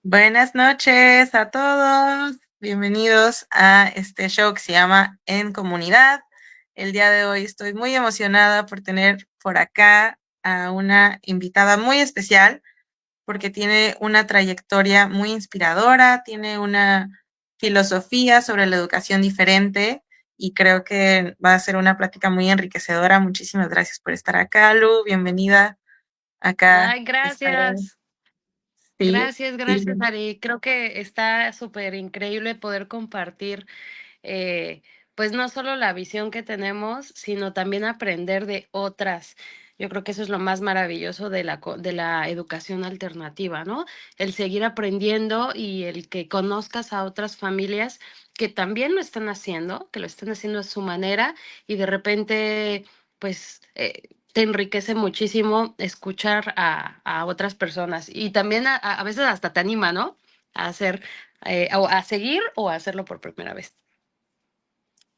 Buenas noches a todos. Bienvenidos a este show que se llama En Comunidad. El día de hoy estoy muy emocionada por tener por acá a una invitada muy especial porque tiene una trayectoria muy inspiradora, tiene una filosofía sobre la educación diferente y creo que va a ser una plática muy enriquecedora. Muchísimas gracias por estar acá, Lu. Bienvenida. Acá Ay, estaré. gracias. Sí, sí. Gracias, Ari. Creo que está súper increíble poder compartir, eh, pues no solo la visión que tenemos, sino también aprender de otras. Yo creo que eso es lo más maravilloso de de la educación alternativa, ¿no? El seguir aprendiendo y el que conozcas a otras familias que también lo están haciendo, que lo están haciendo a su manera y de repente, pues, te enriquece muchísimo escuchar a otras personas y también a veces hasta te anima, ¿no? A hacer, o a seguir o a hacerlo por primera vez.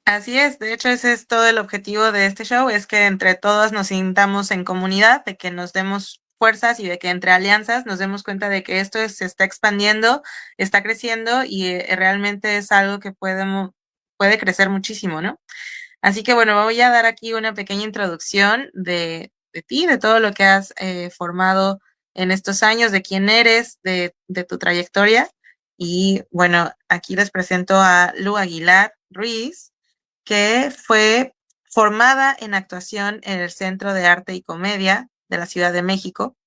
Así es, de hecho ese es todo el objetivo de este show, es que entre todos nos sintamos en comunidad, de que nos demos fuerzas y de que entre alianzas nos demos cuenta de que se está expandiendo, está creciendo y realmente es algo que puede crecer muchísimo, ¿no? Así que bueno, voy a dar aquí una pequeña introducción de ti, de todo lo que has formado en estos años, de quién eres, de tu trayectoria. Y bueno, aquí les presento a Lu Aguilar Ruiz, que fue formada en actuación en el Centro de Arte y Comedia de la Ciudad de México.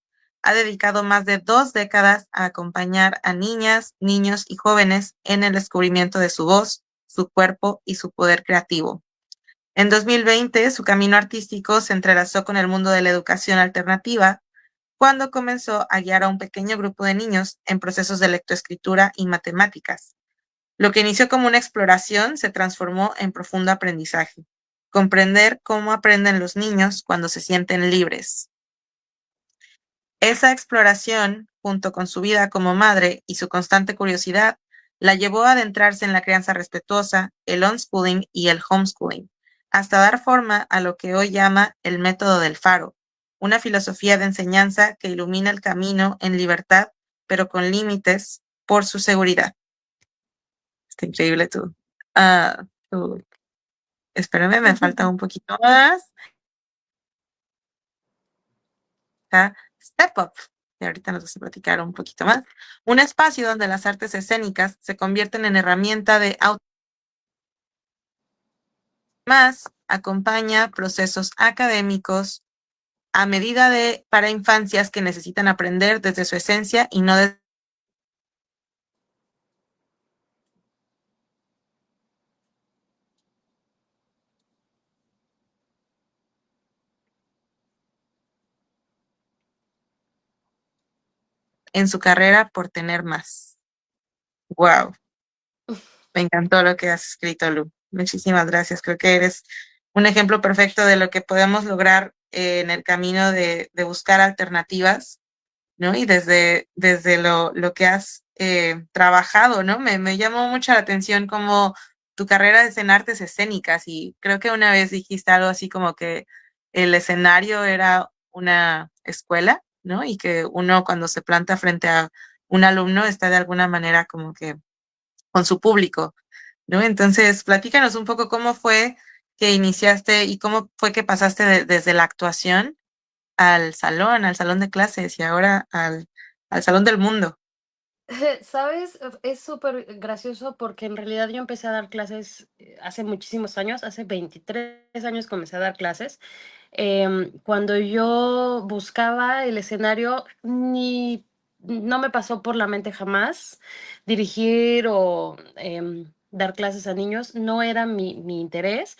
Ha dedicado más de 2 décadas a acompañar a niñas, niños y jóvenes en el descubrimiento de su voz, su cuerpo y su poder creativo. En 2020, su camino artístico se entrelazó con el mundo de la educación alternativa cuando comenzó a guiar a un pequeño grupo de niños en procesos de lectoescritura y matemáticas. Lo que inició como una exploración se transformó en profundo aprendizaje. Comprender cómo aprenden los niños cuando se sienten libres. Esa exploración, junto con su vida como madre y su constante curiosidad, la llevó a adentrarse en la crianza respetuosa, el unschooling y el homeschooling, hasta dar forma a lo que hoy llama el método del faro, una filosofía de enseñanza que ilumina el camino en libertad, pero con límites por su seguridad. Está increíble tú. Ah, espérame, me falta un poquito más. Step Up, y ahorita nos vas a platicar un poquito más. Un espacio donde las artes escénicas se convierten en herramienta de auto. Más acompaña procesos académicos a medida de para infancias que necesitan aprender desde su esencia y no en su carrera por tener más. Wow, me encantó lo que has escrito, Lu. Muchísimas gracias. Creo que eres un ejemplo perfecto de lo que podemos lograr en el camino de buscar alternativas, ¿no? Y desde lo que has trabajado, ¿no? Me llamó mucho la atención como tu carrera es en artes escénicas y creo que una vez dijiste algo así como que el escenario era una escuela, ¿no? Y que uno cuando se planta frente a un alumno está de alguna manera como que con su público, ¿no? Entonces, platícanos un poco cómo fue que iniciaste y cómo fue que pasaste desde la actuación al salón de clases y ahora al salón del mundo. ¿Sabes? Es súper gracioso porque en realidad yo empecé a dar clases hace muchísimos años, hace 23 años comencé a dar clases. Cuando yo buscaba el escenario, ni no me pasó por la mente jamás dirigir o dar clases a niños, no era mi interés.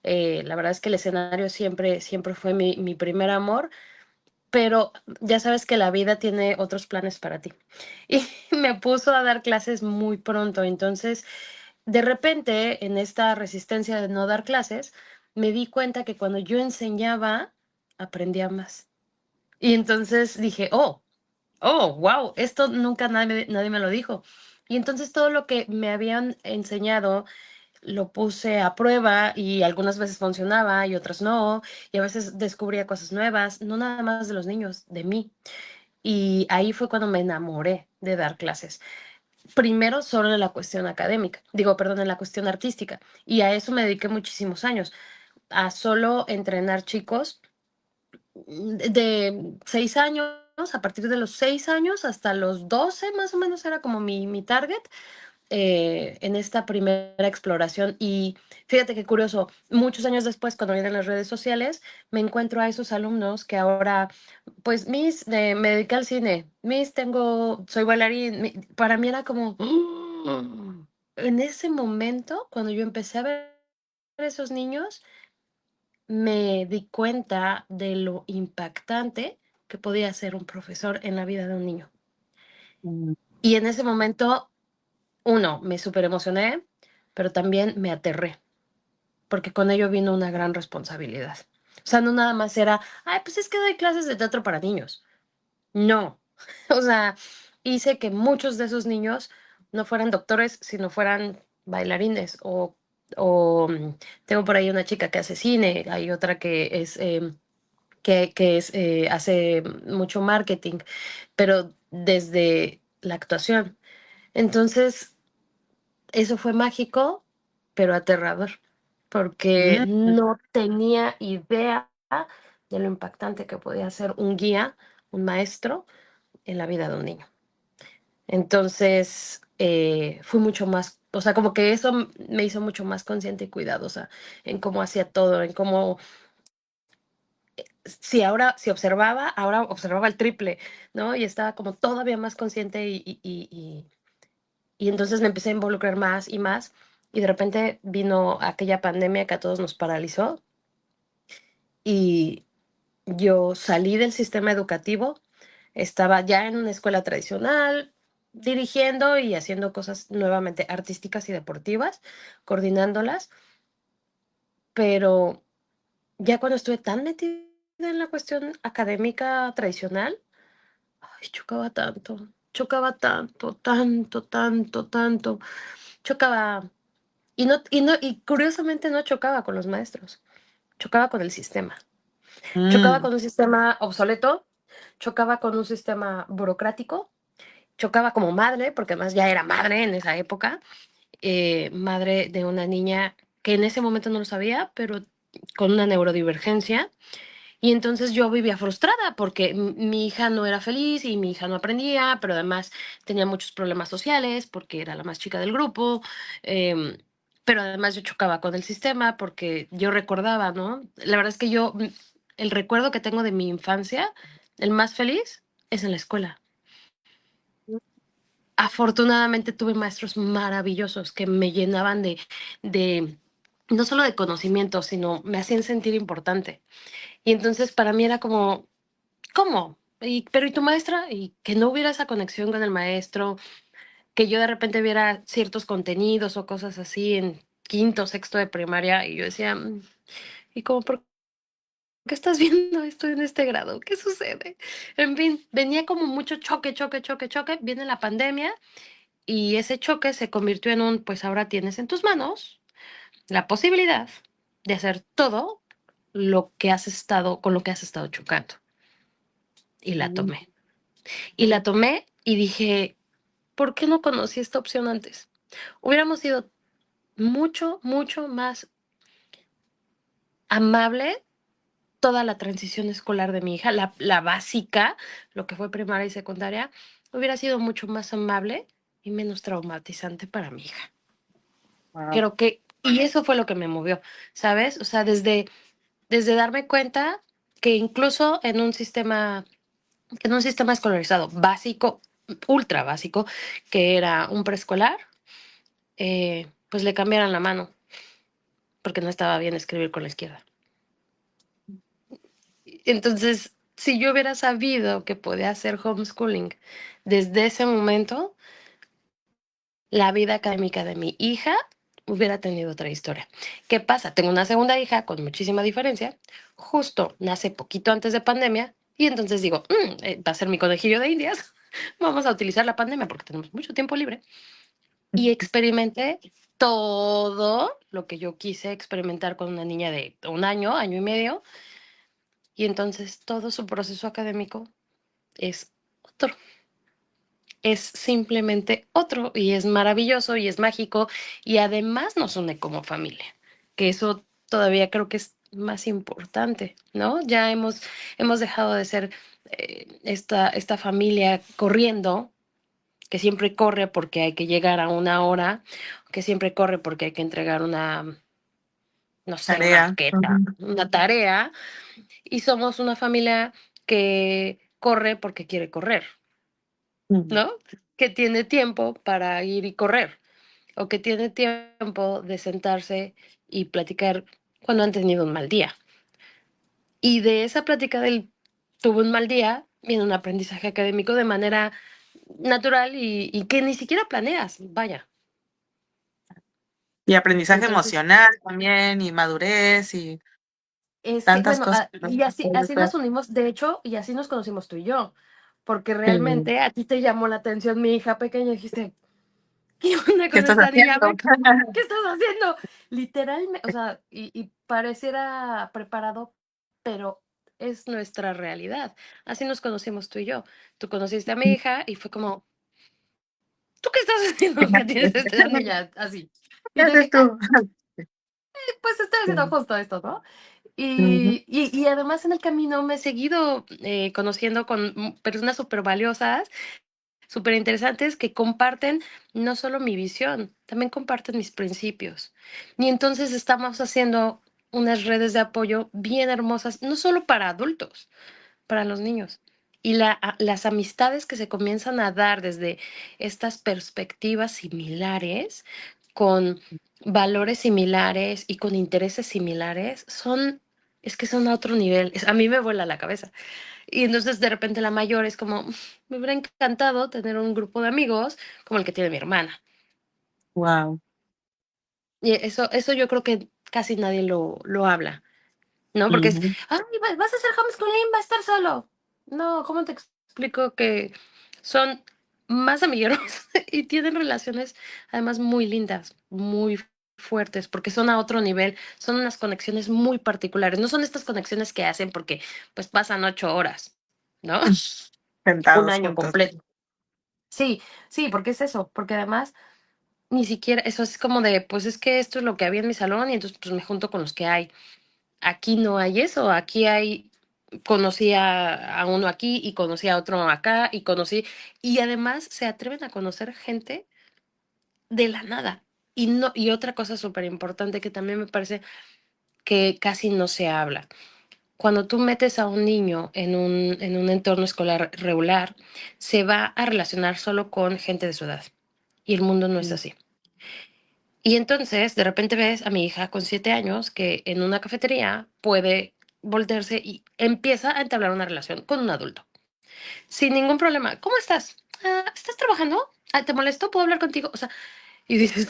La verdad es que el escenario siempre fue mi primer amor, pero ya sabes que la vida tiene otros planes para ti. Y me puso a dar clases muy pronto, entonces, de repente, en esta resistencia de no dar clases, me di cuenta que cuando yo enseñaba, aprendía más. Y entonces dije, wow, esto nunca nadie me lo dijo. Y entonces todo lo que me habían enseñado lo puse a prueba y algunas veces funcionaba y otras no, y a veces descubría cosas nuevas, no nada más de los niños, de mí. Y ahí fue cuando me enamoré de dar clases. Primero solo en la cuestión académica, digo, perdón, en la cuestión artística. Y a eso me dediqué muchísimos años, a solo entrenar chicos de 6 años, a partir de los 6 años hasta los 12 más o menos era como mi target en esta primera exploración. Y fíjate qué curioso, muchos años después, cuando vienen las redes sociales, me encuentro a esos alumnos que ahora, pues, Miss, me dediqué al cine, Miss, soy bailarín. Para mí era como, en ese momento, cuando yo empecé a ver a esos niños, me di cuenta de lo impactante que podía ser un profesor en la vida de un niño. Mm. Y en ese momento, uno, me súper emocioné, pero también me aterré, porque con ello vino una gran responsabilidad. O sea, no nada más era, ay, pues es que doy clases de teatro para niños. No, o sea, hice que muchos de esos niños no fueran doctores, sino fueran bailarines o tengo por ahí una chica que hace cine, hay otra que hace mucho marketing, pero desde la actuación. Entonces, eso fue mágico, pero aterrador, porque Mm. no tenía idea de lo impactante que podía ser un guía, un maestro en la vida de un niño. Entonces, fui mucho más, o sea, como que eso me hizo mucho más consciente y cuidadosa en cómo hacía todo, en cómo, si observaba, ahora observaba el triple, ¿no? Y estaba como todavía más consciente y entonces me empecé a involucrar más y más. Y de repente vino aquella pandemia que a todos nos paralizó y yo salí del sistema educativo, estaba ya en una escuela tradicional, dirigiendo y haciendo cosas nuevamente artísticas y deportivas, coordinándolas, pero ya cuando estuve tan metida en la cuestión académica tradicional, ay, chocaba tanto, tanto, tanto, tanto, chocaba. Y curiosamente no chocaba con los maestros, chocaba con el sistema. Chocaba Mm. con un sistema obsoleto, chocaba con un sistema burocrático, chocaba como madre, porque además ya era madre en esa época, madre de una niña que en ese momento no lo sabía, pero con una neurodivergencia. Y entonces yo vivía frustrada porque mi hija no era feliz y mi hija no aprendía, pero además tenía muchos problemas sociales porque era la más chica del grupo. em, pero además yo chocaba con el sistema porque yo recordaba, ¿no? La verdad es que el recuerdo que tengo de mi infancia, el más feliz, es en la escuela. Afortunadamente tuve maestros maravillosos que me llenaban de no solo de conocimiento, sino me hacían sentir importante. Y entonces para mí era como, ¿cómo? Pero ¿y tu maestra? Y que no hubiera esa conexión con el maestro, que yo de repente viera ciertos contenidos o cosas así en quinto, sexto de primaria y yo decía, ¿y cómo por qué estás viendo esto en este grado? ¿Qué sucede? En fin, venía como mucho choque, choque, choque, choque, viene la pandemia y ese choque se convirtió en pues ahora tienes en tus manos la posibilidad de hacer todo con lo que has estado chocando. Y la Mm. tomé. Y la tomé y dije, ¿por qué no conocí esta opción antes? Hubiéramos sido mucho, mucho más amable toda la transición escolar de mi hija, la básica, lo que fue primaria y secundaria, hubiera sido mucho más amable y menos traumatizante para mi hija. Wow. Creo que, y eso fue lo que me movió, ¿sabes? O sea, desde darme cuenta que incluso en un sistema escolarizado básico, ultra básico, que era un preescolar, pues le cambiaran la mano, porque no estaba bien escribir con la izquierda. Entonces, si yo hubiera sabido que podía hacer homeschooling desde ese momento, la vida académica de mi hija hubiera tenido otra historia. ¿Qué pasa? Tengo una segunda hija con muchísima diferencia, justo nace poquito antes de pandemia, y entonces digo, va a ser mi conejillo de indias, vamos a utilizar la pandemia porque tenemos mucho tiempo libre, y experimenté todo lo que yo quise experimentar con una niña de un año, año y medio, y entonces todo su proceso académico es otro. Es simplemente otro y es maravilloso y es mágico y además nos une como familia, que eso todavía creo que es más importante, ¿no? Ya hemos dejado de ser esta familia corriendo, que siempre corre porque hay que llegar a una hora, que siempre corre porque hay que entregar una, no sé, una Tarea. maqueta, Ujú. una tarea, y somos una familia que corre porque quiere correr, Mm. ¿no? Que tiene tiempo para ir y correr, o que tiene tiempo de sentarse y platicar cuando han tenido un mal día. Y de esa plática del tuve un mal día, viene un aprendizaje académico de manera natural y que ni siquiera planeas, vaya. Y aprendizaje Entonces, emocional también, y madurez, y es que, tantas bueno, cosas, ¿no? y así, Puede así nos ser. unimos, de hecho, y así nos conocimos tú y yo, porque Sí. realmente a ti te llamó la atención mi hija pequeña y dijiste, ¿qué onda ¿Qué con estás esta niña? haciendo? ¿Qué estás haciendo? Literalmente, o sea, y pareciera preparado, pero es nuestra realidad. Así nos conocimos tú y yo. Tú conociste a mi hija y fue como, ¿tú qué estás haciendo que tienes esta niña así? ¿Qué Y yo haces dije, tú? pues estoy haciendo Sí. justo esto, ¿no? Ujú. Y además en el camino me he seguido conociendo con personas súper valiosas, súper interesantes, que comparten no solo mi visión, también comparten mis principios. Y entonces estamos haciendo unas redes de apoyo bien hermosas, no solo para adultos, para los niños. Y las amistades que se comienzan a dar desde estas perspectivas similares, con valores similares y con intereses similares, es que son a otro nivel. A mí me vuela la cabeza. Y entonces de repente la mayor es como, me hubiera encantado tener un grupo de amigos como el que tiene mi hermana. Wow. Y eso yo creo que casi nadie lo habla, ¿no? Porque es, Ujú. ay, vas a hacer homeschooling, va a estar solo. No, ¿cómo te explico que son más amigueros y tienen relaciones además muy lindas, muy fuertes, porque son a otro nivel, son unas conexiones muy particulares. No son estas conexiones que hacen porque pues pasan 8 horas, ¿no? Un Sentados año juntos. completo. Sí, sí, porque es eso, porque además ni siquiera, eso es como de, pues es que esto es lo que había en mi salón y entonces pues me junto con los que hay. Aquí no hay eso, aquí hay, conocí a uno aquí y conocí a otro acá y conocí, y además se atreven a conocer gente de la nada. Y no, y otra cosa súper importante que también me parece que casi no se habla. Cuando tú metes a un niño en un entorno escolar regular, se va a relacionar solo con gente de su edad. Y el mundo no es Mm. así. Y entonces, de repente ves a mi hija con 7 años que en una cafetería puede voltearse y empieza a entablar una relación con un adulto. Sin ningún problema. ¿Cómo estás? "Ah, ¿estás trabajando? Ah, ¿te molesto? ¿Puedo hablar contigo?" O sea, y dices,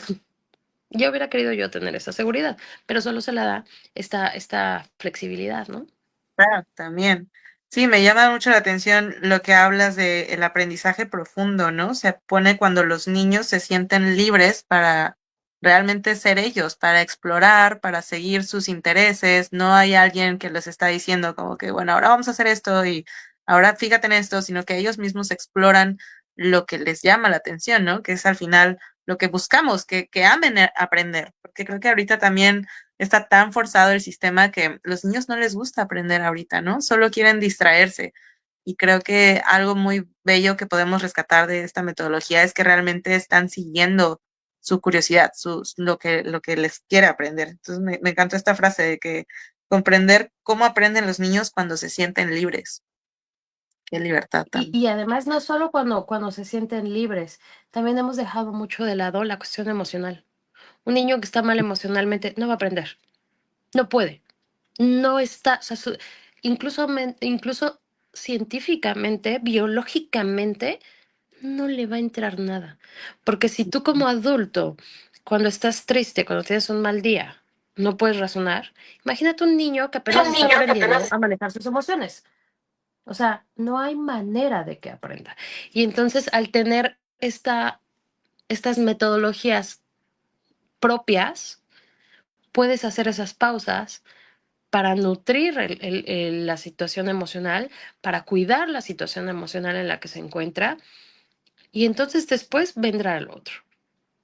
yo hubiera querido yo tener esa seguridad, pero solo se la da esta flexibilidad, ¿no? Claro, también. Sí, me llama mucho la atención lo que hablas de el aprendizaje profundo, ¿no? Se pone cuando los niños se sienten libres para realmente ser ellos, para explorar, para seguir sus intereses. No hay alguien que les está diciendo como que, bueno, ahora vamos a hacer esto y ahora fíjate en esto, sino que ellos mismos exploran lo que les llama la atención, ¿no? Que es al final lo que buscamos, que amen aprender, porque creo que ahorita también está tan forzado el sistema que los niños no les gusta aprender ahorita, ¿no? Solo quieren distraerse. Y creo que algo muy bello que podemos rescatar de esta metodología es que realmente están siguiendo su curiosidad, lo que les quiere aprender. Entonces me encantó esta frase de que comprender cómo aprenden los niños cuando se sienten libres. Qué libertad tan. Y además no solo cuando se sienten libres, también hemos dejado mucho de lado la cuestión emocional. Un niño que está mal emocionalmente no va a aprender, no puede. No está, o sea, incluso, incluso científicamente, biológicamente, no le va a entrar nada. Porque si tú como adulto, cuando estás triste, cuando tienes un mal día, no puedes razonar, imagínate un niño que apenas Un está niño que aprendiendo apenas. a manejar sus emociones. O sea, no hay manera de que aprenda. Y entonces, al tener estas metodologías propias, puedes hacer esas pausas para nutrir la situación emocional, para cuidar la situación emocional en la que se encuentra, y entonces después vendrá el otro.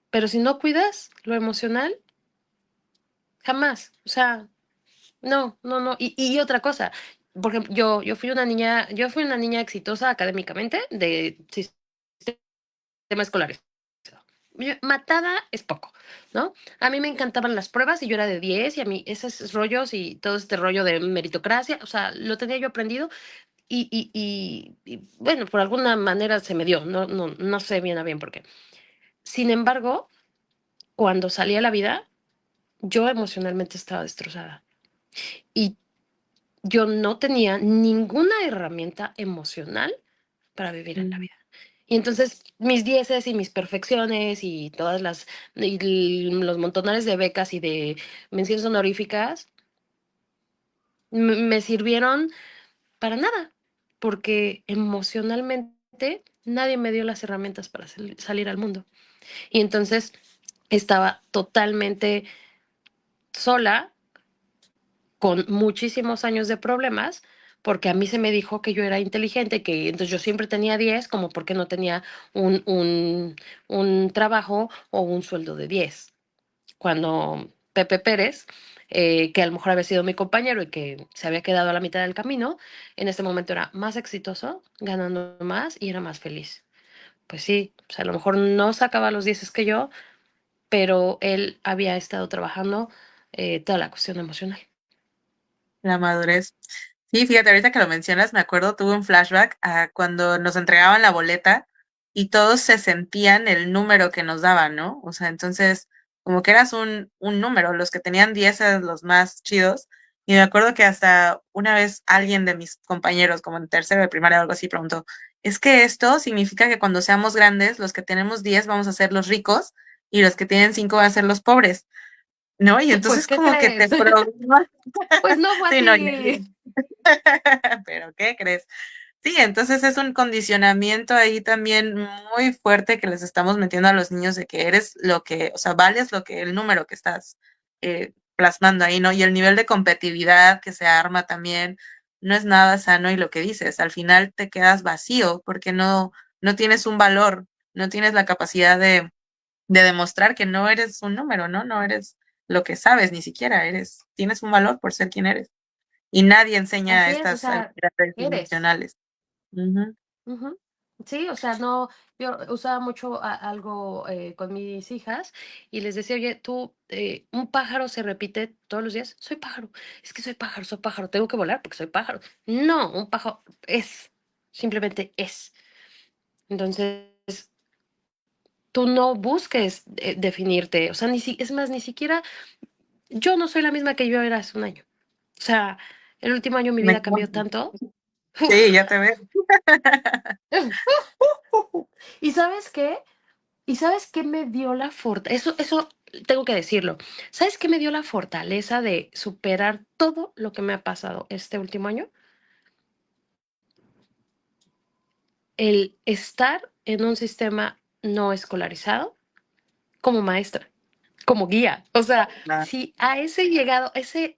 Pero si no cuidas lo emocional, jamás. O sea, no, no, no. Y otra cosa, por ejemplo, yo fui una niña exitosa académicamente de sistema escolar. Matada es poco, ¿no? A mí me encantaban las pruebas y yo era de 10 y a mí esos rollos y todo este rollo de meritocracia, o sea, lo tenía yo aprendido y bueno, por alguna manera se me dio, no, no, no sé bien a bien por qué. Sin embargo, cuando salí a la vida, yo emocionalmente estaba destrozada y yo no tenía ninguna herramienta emocional para vivir en la Mm. vida. Y entonces mis dieces y mis perfecciones y todas los montonares de becas y de menciones honoríficas me sirvieron para nada, porque emocionalmente nadie me dio las herramientas para salir al mundo. Y entonces estaba totalmente sola, con muchísimos años de problemas, porque a mí se me dijo que yo era inteligente, que entonces yo siempre tenía 10, como porque no tenía un, un, un trabajo o un sueldo de 10. Cuando Pepe Pérez, que a lo mejor había sido mi compañero y que se había quedado a la mitad del camino, en este momento era más exitoso, ganando más y era más feliz. Pues sí, o sea, a lo mejor no sacaba los 10 que yo, pero él había estado trabajando toda la cuestión emocional. La madurez. Sí, fíjate, ahorita que lo mencionas, me acuerdo, tuve un flashback a cuando nos entregaban la boleta y todos se sentían el número que nos daban, ¿no? O sea, entonces, como que eras un número, los que tenían 10 eran los más chidos. Y me acuerdo que hasta una vez alguien de mis compañeros, como en tercero de primaria o algo así, preguntó, ¿es que esto significa que cuando seamos grandes, los que tenemos 10 vamos a ser los ricos y los que tienen 5 van a ser los pobres? ¿No? Y Pues, entonces ¿qué como que crees? te programas. Pues no fue Sí, no, así. pero ¿qué crees? Sí, entonces es un condicionamiento ahí también muy fuerte que les estamos metiendo a los niños de que eres lo que, o sea, vales lo que el número que estás plasmando ahí, ¿no? Y el nivel de competitividad que se arma también no es nada sano y lo que dices, al final te quedas vacío porque no tienes un valor, no tienes la capacidad de demostrar que no eres un número, ¿no? No eres lo que sabes, ni siquiera tienes un valor por ser quien eres. Y nadie enseña Así es, o estas sea, habilidades eres. emocionales. Ujú. Ujú. Sí, o sea, no, yo usaba mucho algo con mis hijas y les decía, oye, tú, un pájaro se repite todos los días, soy pájaro, es que soy pájaro, tengo que volar porque soy pájaro. No, un pájaro es, simplemente es. Entonces, tú no busques definirte, o sea, es más, ni siquiera, yo no soy la misma que yo era hace un año. O sea, el último año mi Me vida cambió consta. tanto. Sí, ya te veo. ¿Y sabes qué? ¿Y sabes qué me dio la fortaleza? Eso tengo que decirlo. ¿Sabes qué me dio la fortaleza de superar todo lo que me ha pasado este último año? El estar en un sistema no escolarizado como maestra, como guía. O sea, Claro. si a ese llegado, ese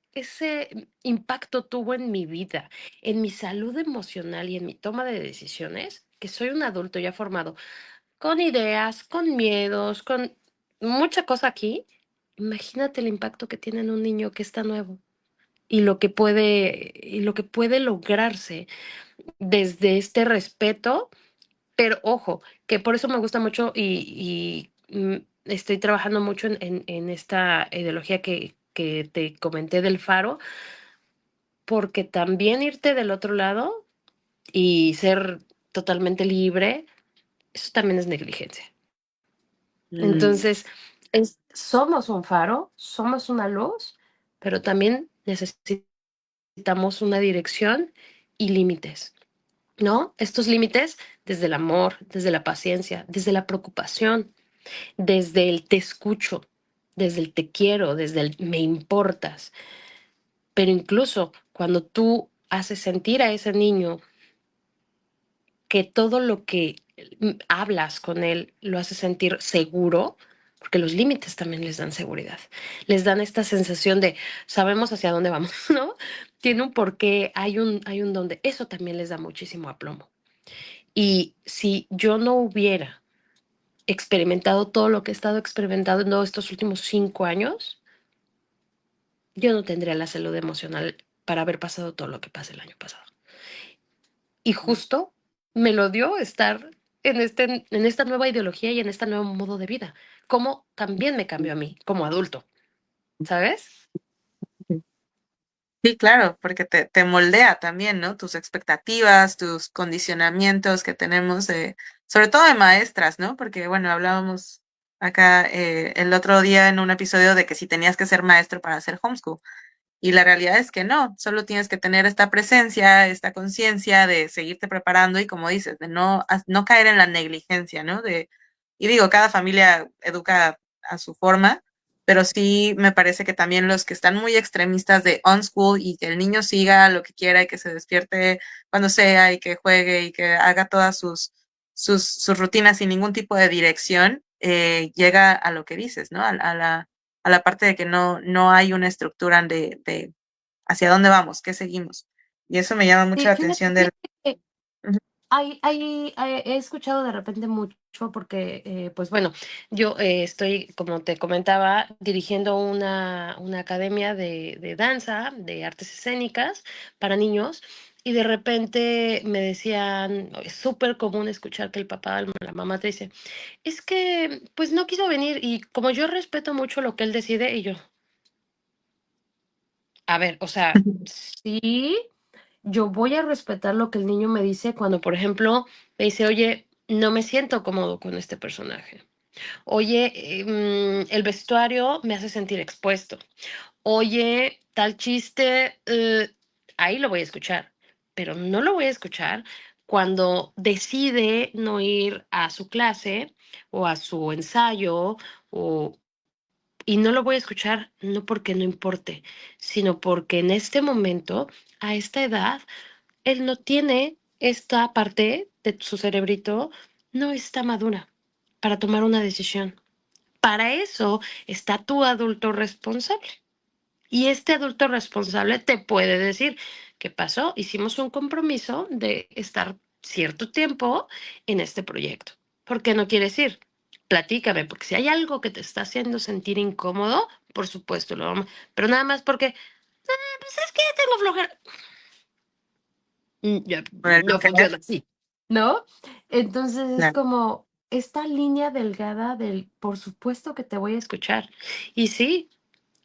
impacto tuvo en mi vida, en mi salud emocional y en mi toma de decisiones, que soy un adulto ya formado, con ideas, con miedos, con mucha cosa aquí. Imagínate el impacto que tiene en un niño que está nuevo y lo que puede lograrse desde este respeto, pero ojo, que por eso me gusta mucho y estoy trabajando mucho en esta ideología que te comenté del faro, porque también irte del otro lado y ser totalmente libre, eso también es negligencia. Mm, Entonces, somos un faro, somos una luz, pero también necesitamos una dirección y límites, ¿no? Estos límites desde el amor, desde la paciencia, desde la preocupación, desde el te escucho, desde el te quiero, desde el me importas. Pero incluso cuando tú haces sentir a ese niño que todo lo que hablas con él lo hace sentir seguro, porque los límites también les dan seguridad, les dan esta sensación de sabemos hacia dónde vamos, ¿no? Tiene un porqué, hay un dónde, eso también les da muchísimo aplomo. Y si yo no hubiera experimentado todo lo que he estado experimentando estos últimos 5 años, yo no tendría la salud emocional para haber pasado todo lo que pasé el año pasado. Y justo me lo dio estar en esta nueva ideología y en este nuevo modo de vida, como también me cambió a mí como adulto, ¿sabes? Sí, claro, porque te moldea también, ¿no? Tus expectativas, tus condicionamientos que tenemos, sobre todo de maestras, ¿no? Porque, bueno, hablábamos acá el otro día en un episodio de que si tenías que ser maestro para hacer homeschool. Y la realidad es que no, solo tienes que tener esta presencia, esta conciencia de seguirte preparando y como dices, de no caer en la negligencia, ¿no? Y digo, cada familia educa a su forma, pero sí me parece que también los que están muy extremistas de on school y que el niño siga lo que quiera y que se despierte cuando sea y que juegue y que haga todas sus rutinas sin ningún tipo de dirección, llega a lo que dices, ¿no? A la parte de que no hay una estructura de hacia dónde vamos, qué seguimos. Y eso me llama mucho Sí, la fíjate atención del... que Ujú. he escuchado de repente mucho porque, pues bueno, yo estoy, como te comentaba, dirigiendo una academia de danza, de artes escénicas para niños, y de repente me decían, es súper común escuchar que el papá, la mamá te dice, es que pues no quiso venir y como yo respeto mucho lo que él decide y yo, a ver, o sea, sí, yo voy a respetar lo que el niño me dice cuando, por ejemplo, me dice, oye, no me siento cómodo con este personaje. Oye, el vestuario me hace sentir expuesto. Oye, tal chiste, ahí lo voy a escuchar, pero no lo voy a escuchar cuando decide no ir a su clase o a su ensayo o y no lo voy a escuchar no porque no importe, sino porque en este momento, a esta edad, él no tiene esta parte de su cerebrito, no está madura para tomar una decisión. Para eso está tu adulto responsable. Y este adulto responsable te puede decir, ¿qué pasó? Hicimos un compromiso de estar cierto tiempo en este proyecto. ¿Por qué no quieres ir? Platícame, porque si hay algo que te está haciendo sentir incómodo, por supuesto lo vamos. Pero nada más porque, pues es que tengo flojera. Ya, Por el no bloquear, funciona así, ¿no? Entonces es claro. como esta línea delgada del, por supuesto que te voy a escuchar. Y sí,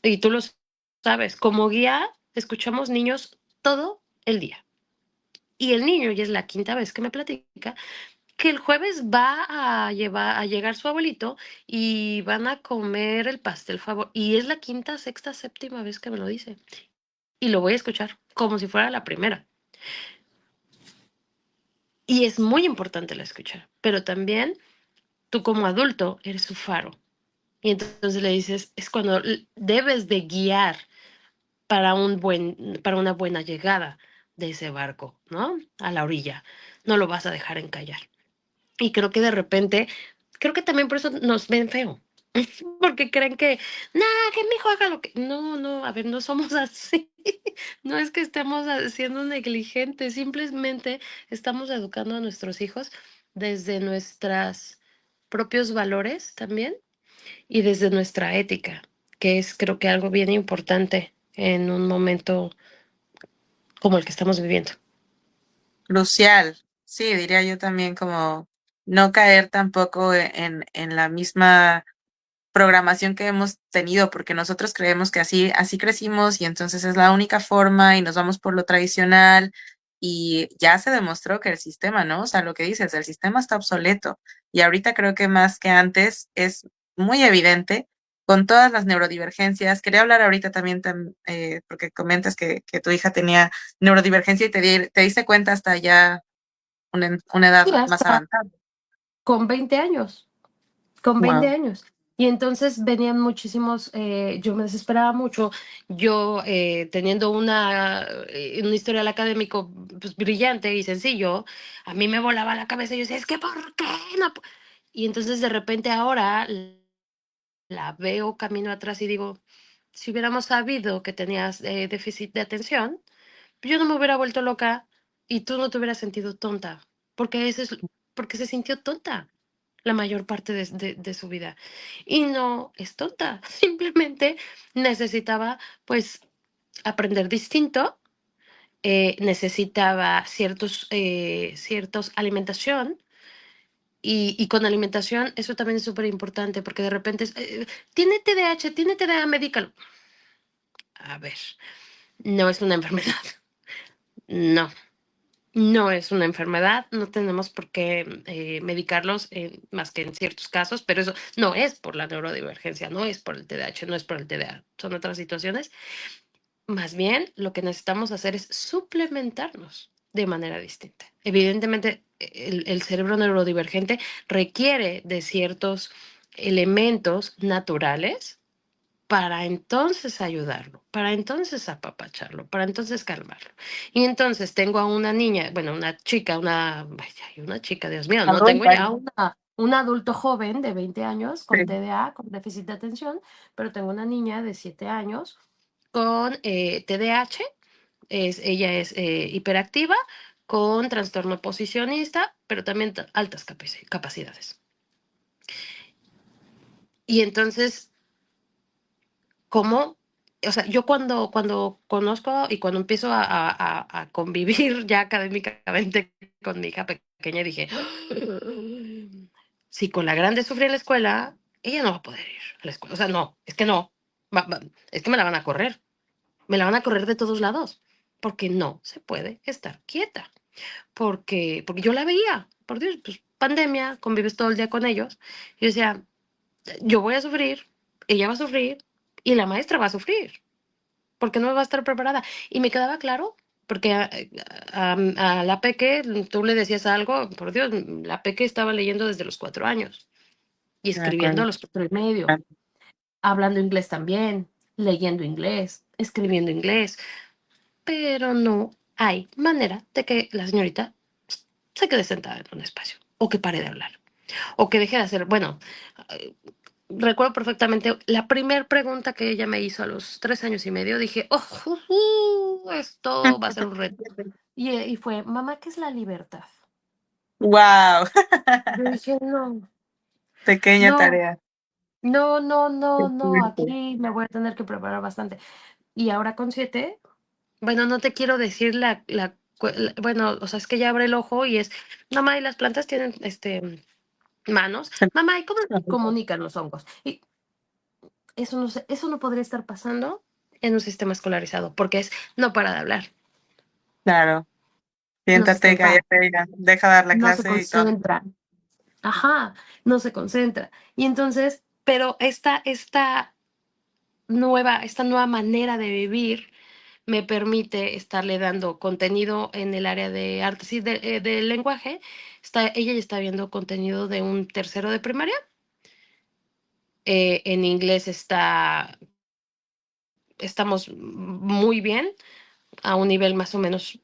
y tú lo sabes, como guía escuchamos niños todo el día. Y el niño, y es la quinta vez que me platica, que el jueves va a llegar su abuelito y van a comer el pastel favor. Y es la quinta, sexta, séptima vez que me lo dice. Y lo voy a escuchar como si fuera la primera. Y es muy importante la escucha, pero también tú como adulto eres su faro. Y entonces le dices, es cuando debes de guiar para una buena llegada de ese barco, ¿no? A la orilla. No lo vas a dejar encallar. Y creo que de repente, creo que también por eso nos ven feo. Porque creen que, nada, que mi hijo haga lo que. No, no, a ver, no somos así. No es que estemos siendo negligentes, simplemente estamos educando a nuestros hijos desde nuestros propios valores también y desde nuestra ética, que es creo que algo bien importante en un momento como el que estamos viviendo. Crucial, sí, diría yo también como no caer tampoco en la misma programación que hemos tenido, porque nosotros creemos que así crecimos y entonces es la única forma y nos vamos por lo tradicional y ya se demostró que el sistema, ¿no? O sea, lo que dices, el sistema está obsoleto y ahorita creo que más que antes es muy evidente con todas las neurodivergencias. Quería hablar ahorita también, porque comentas que tu hija tenía neurodivergencia y te diste cuenta hasta ya una Sí, edad más hasta avanzada. con 20 años, con 20 Wow. años. Y entonces venían muchísimos, yo me desesperaba mucho, yo teniendo un historial académico pues, brillante y sencillo, a mí me volaba la cabeza y yo decía, es que ¿por qué no? Y entonces de repente ahora la veo camino atrás y digo, si hubiéramos sabido que tenías déficit de atención, yo no me hubiera vuelto loca y tú no te hubieras sentido tonta, porque, porque se sintió tonta la mayor parte de su vida. Y no es tonta, simplemente necesitaba pues aprender distinto, necesitaba ciertos alimentación. Y con alimentación, eso también es súper importante, porque de repente tiene TDAH, tiene TDA, medícalo. A ver, no es una enfermedad. No, no es una enfermedad. No tenemos por qué medicarlos más que en ciertos casos, pero eso no es por la neurodivergencia, no es por el TDAH, no es por el TDA. Son otras situaciones. Más bien, lo que necesitamos hacer es suplementarnos de manera distinta. Evidentemente, el cerebro neurodivergente requiere de ciertos elementos naturales para entonces ayudarlo, para entonces apapacharlo, para entonces calmarlo. Y entonces tengo a una niña, bueno, una chica, una chica, Dios mío, no tengo Adulta, ya un adulto joven de 20 años con sí. TDA, con déficit de atención, pero tengo una niña de 7 años con TDAH, ella es hiperactiva, con trastorno posicionista, pero también altas capacidades. Y entonces, ¿cómo? O sea, yo cuando conozco y cuando empiezo a convivir ya académicamente con mi hija pequeña, dije, si con la grande sufre en la escuela, ella no va a poder ir a la escuela. O sea, no, es que no, es que me la van a correr. Me la van a correr de todos lados, porque no se puede estar quieta, porque yo la veía, por Dios, pues pandemia, convives todo el día con ellos, y yo decía, yo voy a sufrir, ella va a sufrir, y la maestra va a sufrir, porque no va a estar preparada. Y me quedaba claro, porque a la Peque, tú le decías algo, por Dios, la Peque estaba leyendo desde los 4 años, y De escribiendo a acuerdo. los 4 y medio, hablando inglés también, leyendo inglés, escribiendo inglés, pero no hay manera de que la señorita se quede sentada en un espacio o que pare de hablar o que deje de hacer. Bueno, eh, recuerdo perfectamente la primera pregunta que ella me hizo a los 3 años y medio. Dije, oh, esto va a ser un reto. Y fue, mamá, ¿qué es la libertad? Wow, Yo dije, no, pequeña no, tarea. no, no, Qué no, no, fuerte. aquí me voy a tener que preparar bastante. Y ahora con 7, bueno, no te quiero decir bueno, o sea, es que ya abre el ojo y es, mamá, y las plantas tienen, manos. Mamá, ¿y cómo se comunican los hongos? Y eso no, eso no podría estar pasando en un sistema escolarizado, porque es no para de hablar, Claro, no se está siéntate, en paz, cállate, ya, deja dar la no se clase y todo. concentra, ajá, no se concentra. Y entonces, pero esta nueva manera de vivir me permite estarle dando contenido en el área de artes y del lenguaje. Ella ya está viendo contenido de un tercero de primaria. En inglés estamos muy bien, a un nivel más o menos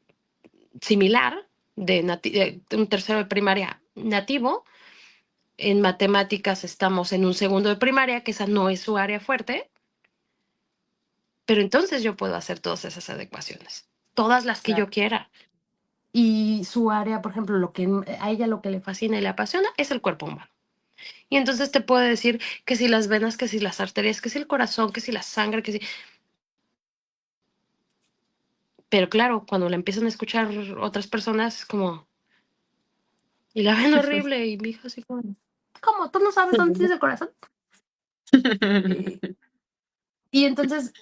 similar de un tercero de primaria nativo. En matemáticas estamos en un segundo de primaria, que esa no es su área fuerte, pero entonces yo puedo hacer todas esas adecuaciones, todas las que Claro. yo quiera. Y su área, por ejemplo, a ella lo que le fascina y le apasiona es el cuerpo humano. Y entonces te puede decir que si las venas, que si las arterias, que si el corazón, que si la sangre, que si... Pero claro, cuando la empiezan a escuchar otras personas, como, y la ven horrible, y mi hija así como, ¿cómo? ¿Tú no sabes dónde tienes el corazón? Y, y entonces,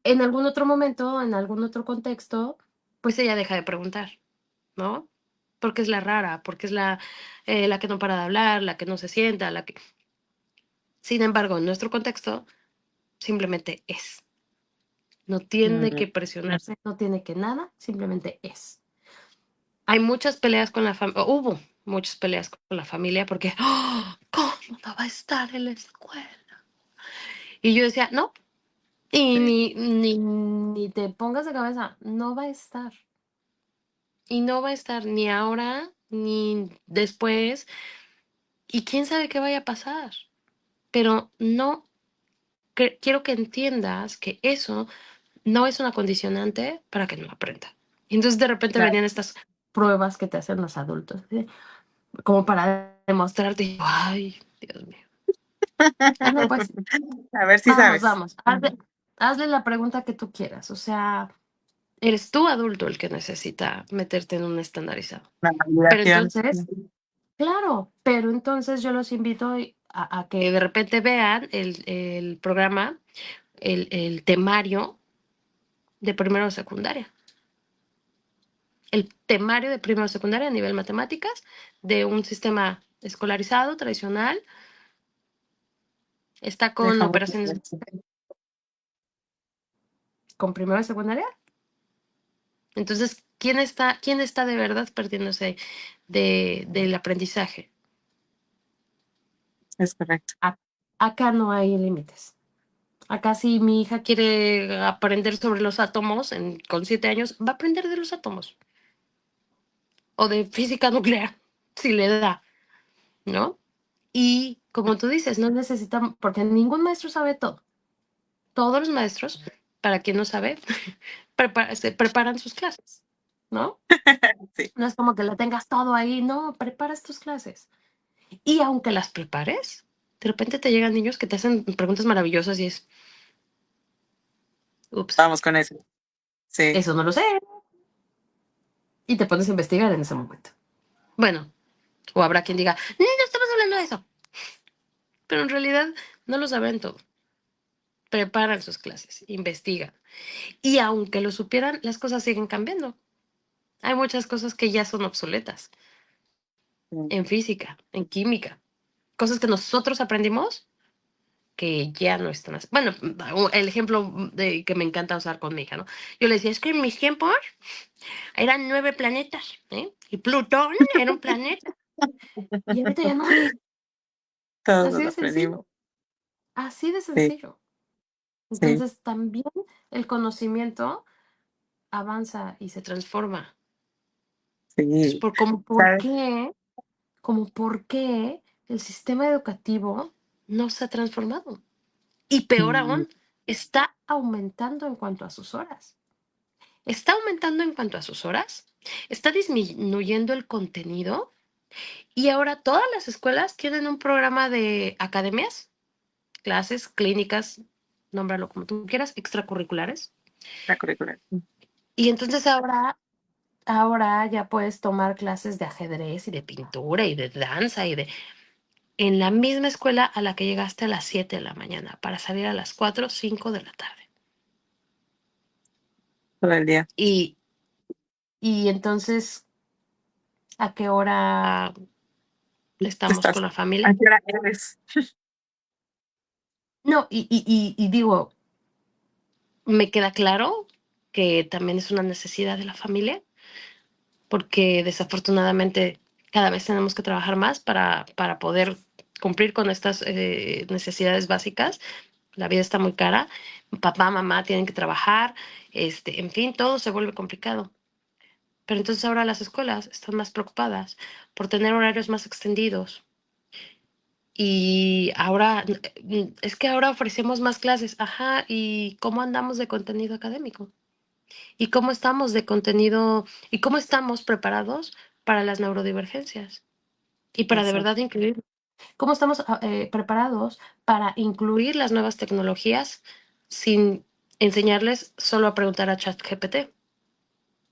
en algún otro momento, en algún otro contexto, pues ella deja de preguntar, ¿no? Porque es la rara, porque es la que no para de hablar, la que no se sienta, la que... Sin embargo, en nuestro contexto, simplemente es. No tiene Mm, que presionarse, no tiene que nada, simplemente es. Hay muchas peleas con la familia, hubo muchas peleas con la familia porque, ¡oh! ¿Cómo no va a estar en la escuela? Y yo decía, no, y sí, ni te pongas de cabeza, no va a estar. Y no va a estar ni ahora ni después. Y quién sabe qué vaya a pasar. Pero no quiero que entiendas que eso no es una condicionante para que no aprenda. Y entonces de repente Claro. venían estas pruebas que te hacen los adultos, ¿sí? Como para demostrarte, ay, Dios mío. No, pues A ver si vamos, sabes. vamos, hazle la pregunta que tú quieras. O sea, eres tú adulto el que necesita meterte en un estandarizado. La Pero validación. entonces, claro, pero entonces yo los invito a que de repente vean el programa, el temario de primero de secundaria. El temario de primero de secundaria a nivel matemáticas de un sistema escolarizado, tradicional, está con Déjame operaciones ver. con primero de secundaria. Entonces, quién está de verdad perdiéndose del aprendizaje? Es correcto. Acá no hay límites. Acá si mi hija quiere aprender sobre los átomos con 7 años, va a aprender de los átomos o de física nuclear, si le da, ¿no? Y como tú dices, no necesitan, porque ningún maestro sabe todo. Todos los maestros, para quien no sabe, se preparan sus clases, ¿no? Sí. No es como que la tengas todo ahí, no, preparas tus clases. Y aunque las prepares, de repente te llegan niños que te hacen preguntas maravillosas y es, ups, Vamos con eso. Sí. eso no lo sé. Y te pones a investigar en ese momento. Bueno, o habrá quien diga, no estamos hablando de eso. Pero en realidad no lo saben todo. Preparan sus clases, investigan. Y aunque lo supieran, las cosas siguen cambiando. Hay muchas cosas que ya son obsoletas Sí. en física, en química. Cosas que nosotros aprendimos que ya no están así. Bueno, el ejemplo que me encanta usar con mi hija, ¿no? Yo le decía, es que en mis tiempos eran 9 planetas, ¿eh? Y Plutón era un planeta. Y ahorita ya no es. Todos Así lo de sencillo. aprendimos. Así de Sí, sencillo. sí, Entonces también el conocimiento avanza y se transforma. Entonces, sí. ¿por ¿Sabes? qué? Como por qué el sistema educativo no se ha transformado. Y peor Mm, aún, está aumentando en cuanto a sus horas. Está aumentando en cuanto a sus horas, está disminuyendo el contenido y ahora todas las escuelas tienen un programa de academias, clases, clínicas, nómbralo como tú quieras, extracurriculares. la currícula. Y entonces ahora ya puedes tomar clases de ajedrez y de pintura y de danza y de en la misma escuela a la que llegaste a las 7 de la mañana para salir a las 4 o 5 de la tarde. Todo el día. Y, y entonces, ¿a qué hora estamos Estás. con la ¿A familia? qué hora eres? No, y digo, me queda claro que también es una necesidad de la familia, porque desafortunadamente cada vez tenemos que trabajar más para poder cumplir con estas necesidades básicas. La vida está muy cara, papá, mamá tienen que trabajar, en fin, todo se vuelve complicado. Pero entonces ahora las escuelas están más preocupadas por tener horarios más extendidos. Y ahora, es que ahora ofrecemos más clases, ajá, ¿y cómo andamos de contenido académico? ¿Y cómo estamos de contenido y cómo estamos preparados para las neurodivergencias? Y para de Eso, verdad incluir, ¿cómo estamos preparados para incluir las nuevas tecnologías sin enseñarles solo a preguntar a ChatGPT?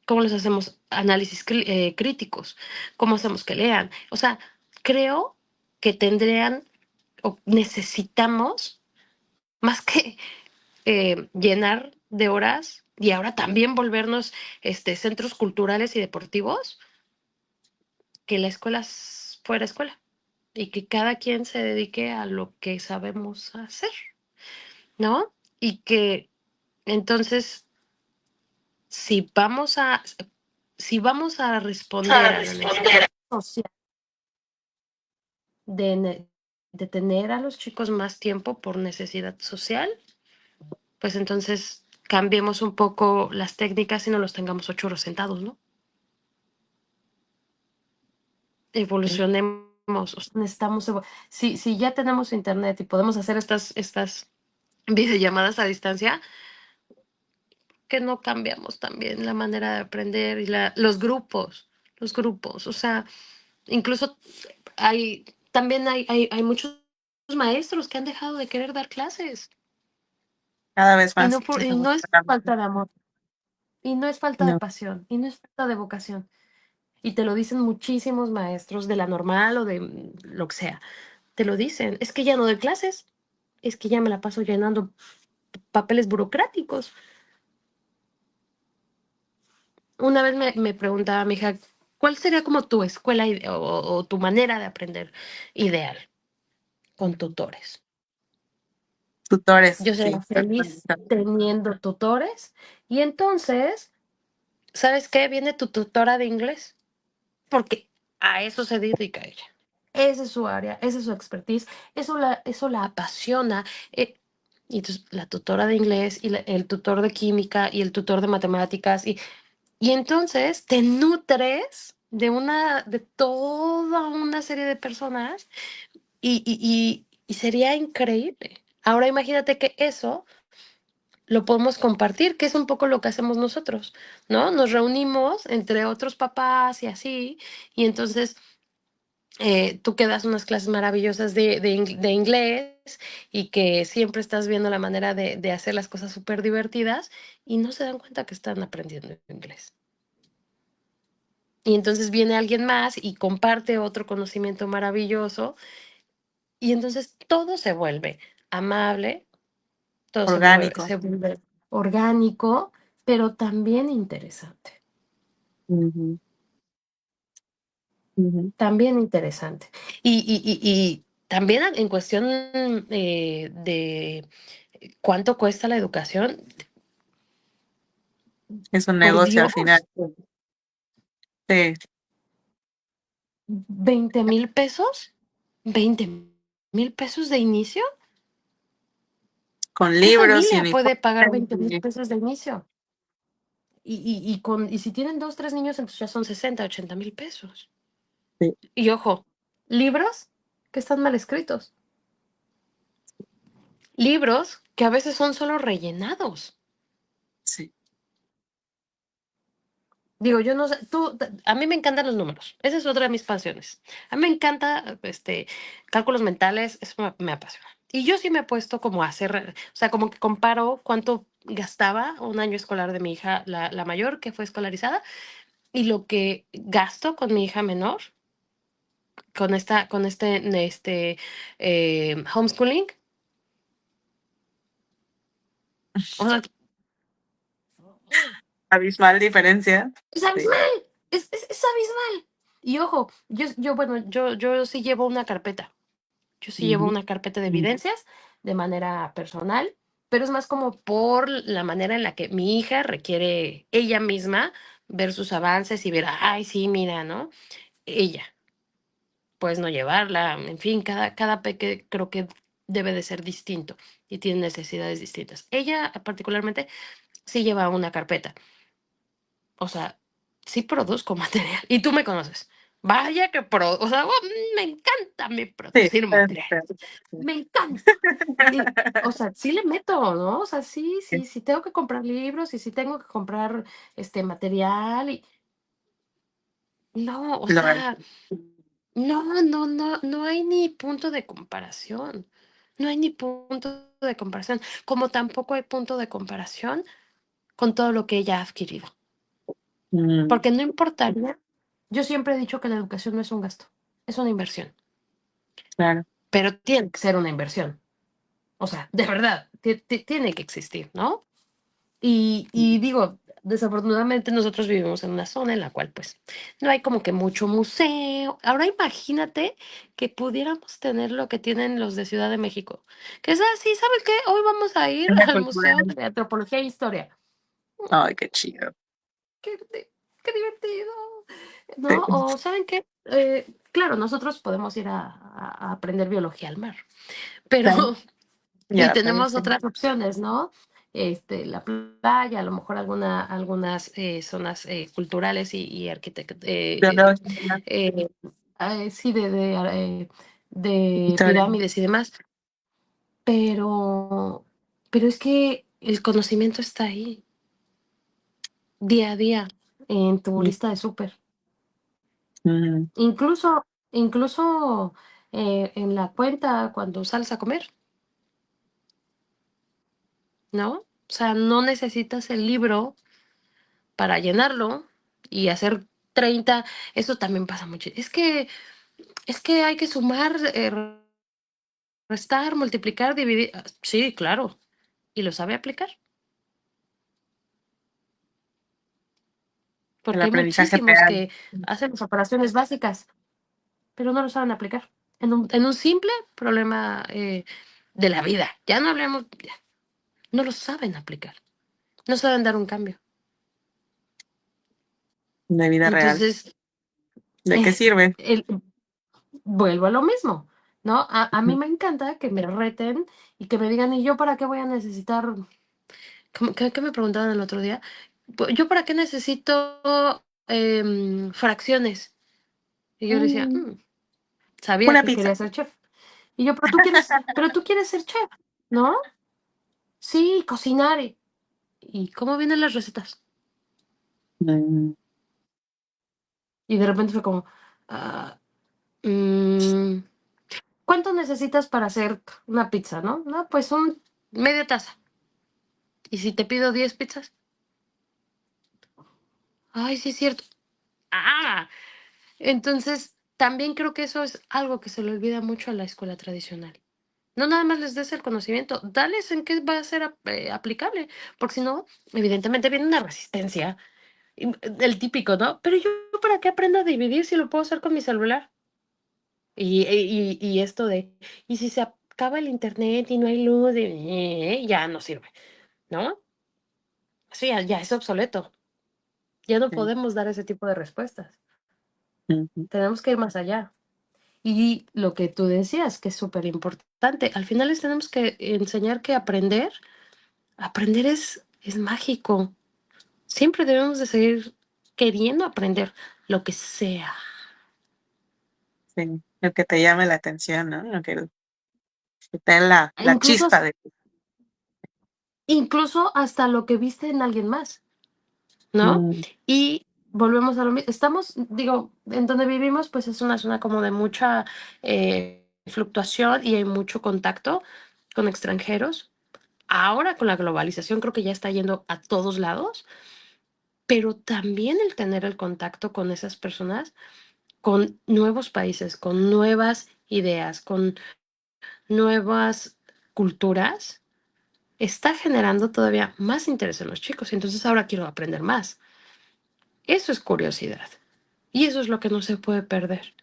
¿Cómo les hacemos análisis críticos? ¿Cómo hacemos que lean? O sea, creo que tendrían o necesitamos más que llenar de horas y ahora también volvernos centros culturales y deportivos, que la escuela fuera escuela y que cada quien se dedique a lo que sabemos hacer, ¿no? Y que entonces, si vamos a, si vamos a responder a a la necesidad responder. social de tener a los chicos más tiempo por necesidad social, pues entonces cambiemos un poco las técnicas y no los tengamos 8 horas sentados, ¿no? Sí, Evolucionemos, o sea, necesitamos, si ya tenemos internet y podemos hacer estas videollamadas a distancia, que no cambiamos también la manera de aprender y los grupos, o sea, incluso hay, también hay muchos maestros que han dejado de querer dar clases Cada vez y no, más. y no es falta de amor, y no es falta de No, pasión, y no es falta de vocación. Y te lo dicen muchísimos maestros de la normal o de lo que sea. Te lo dicen, es que ya no doy clases, es que ya me la paso llenando papeles burocráticos. Una vez me preguntaba mi hija, ¿cuál sería como tu escuela o tu manera de aprender ideal con tutores? tutores, Yo sería sí. feliz teniendo tutores y entonces, ¿sabes qué? Viene tu tutora de inglés, porque a eso se dedica ella. Esa es su área, esa es su expertise, eso la apasiona. Y entonces la tutora de inglés y el tutor de química y el tutor de matemáticas y entonces te nutres de toda una serie de personas y sería increíble. Ahora imagínate que eso lo podemos compartir, que es un poco lo que hacemos nosotros, ¿no? Nos reunimos entre otros papás y así, y entonces tú que das unas clases maravillosas de inglés y que siempre estás viendo la manera de hacer las cosas súper divertidas y no se dan cuenta que están aprendiendo inglés. Y entonces viene alguien más y comparte otro conocimiento maravilloso y entonces todo se vuelve amable, todo Orgánico. se vuelve orgánico, pero también interesante. Ujú, ujú. También interesante. Y también en cuestión de cuánto cuesta la educación, Es un por negocio al final. Dios, Sí, 20,000 pesos, 20,000 pesos de inicio. con ¿Qué libros y familia puede pagar uniformes. 20,000 pesos de inicio? Y si tienen dos, tres niños, entonces ya son 60,000, 80,000 pesos. Sí, Y ojo, libros que están mal escritos. Libros que a veces son solo rellenados. sí. Digo, yo no sé, a mí me encantan los números. Esa es otra de mis pasiones. A mí me encanta, cálculos mentales, eso me apasiona. Y yo sí me he puesto como a hacer, o sea, como que comparo cuánto gastaba un año escolar de mi hija, la mayor, que fue escolarizada, y lo que gasto con mi hija menor, homeschooling. O sea, Abismal diferencia. es Sí. abismal, es abismal. Y ojo, bueno, yo sí llevo una carpeta. Yo sí llevo Ujú. una carpeta de evidencias de manera personal, pero es más como por la manera en la que mi hija requiere ella misma ver sus avances y ver, ay, sí, mira, ¿no? Ella, pues no llevarla, en fin, cada peque creo que debe de ser distinto y tiene necesidades distintas. Ella particularmente sí lleva una carpeta, o sea, sí produzco material y tú me conoces. Vaya que o sea, me encanta a mí Sí, producir material. Me encanta. O sea, sí le meto, ¿no? O sea, sí tengo que comprar libros y sí tengo que comprar material y no, o lo es. sea, no hay ni punto de comparación. No hay ni punto de comparación, como tampoco hay punto de comparación con todo lo que ella ha adquirido, Mm, porque no importaría. Yo siempre he dicho que la educación no es un gasto, es una inversión, claro. pero tiene que ser una inversión. O sea, de verdad, tiene que existir, ¿no? Y digo, desafortunadamente nosotros vivimos en una zona en la cual pues no hay como que mucho museo. Ahora imagínate que pudiéramos tener lo que tienen los de Ciudad de México, que es así, ¿sabes qué? Hoy vamos a ir Una al cultura. Museo de Antropología e Historia. Ay, qué chido. Qué divertido, ¿no? Sí, O ¿saben qué? Claro, nosotros podemos ir a aprender biología al mar, pero claro. y Ya, pero tenemos sí. otras opciones, ¿no? La playa, a lo mejor algunas zonas culturales y Biología, sí, de historia. pirámides y demás. Pero pero es que el conocimiento está ahí, día a día, en tu Mm, lista de súper. mm, Incluso, incluso en la cuenta cuando sales a comer, ¿no? O sea, no necesitas el libro para llenarlo y hacer 30. Eso también pasa mucho. Es que hay que sumar, restar, multiplicar, dividir. Sí, claro. ¿Y lo sabe aplicar? el Porque hay aprendizaje muchísimos real. que hacen las operaciones básicas, pero no lo saben aplicar. En un simple problema de la vida. Ya no hablemos, ya, no lo saben aplicar. No saben dar un cambio. De vida real. Entonces, ¿De qué eh, sirve? el- vuelvo a lo mismo, ¿no? A mí Ujú. me encanta que me reten y que me digan, ¿y yo para qué voy a necesitar? ¿Qué me preguntaban el otro día? ¿Yo para qué necesito fracciones? Y yo le decía, Mm, sabía una que pizza. quería ser chef. Y yo, pero tú quieres ser chef, ¿no? Sí, cocinar. ¿Y cómo vienen las recetas? Mm, Y de repente fue como, ah, mm, ¿cuánto necesitas para hacer una pizza, no? No, pues media taza. ¿Y si te pido 10 pizzas? Ay, sí es cierto. Ah, entonces también creo que eso es algo que se le olvida mucho a la escuela tradicional. No nada más les des el conocimiento, dales en qué va a ser aplicable, porque si no, evidentemente viene una resistencia. El típico, ¿no? Pero yo, ¿para qué aprendo a dividir si lo puedo hacer con mi celular? Y esto ¿y si se acaba el internet y no hay luz? Ya no sirve, ¿no? Sí, ya es obsoleto. Ya no sí. podemos dar ese tipo de respuestas. Ujú. Tenemos que ir más allá. Y lo que tú decías, que es súper importante, al final les tenemos que enseñar que aprender es mágico. Siempre debemos de seguir queriendo aprender lo que sea. Sí. Lo que te llame la atención, ¿no? Que te dé la Incluso, chispa de. incluso hasta lo que viste en alguien más, ¿no? Mm, Y volvemos a lo mismo. Estamos, digo, en donde vivimos, pues es una zona como de mucha fluctuación y hay mucho contacto con extranjeros. Ahora con la globalización creo que ya está yendo a todos lados, pero también el tener el contacto con esas personas, con nuevos países, con nuevas ideas, con nuevas culturas, está generando todavía más interés en los chicos. Entonces ahora quiero aprender más. Eso es curiosidad. Y eso es lo que no se puede perder.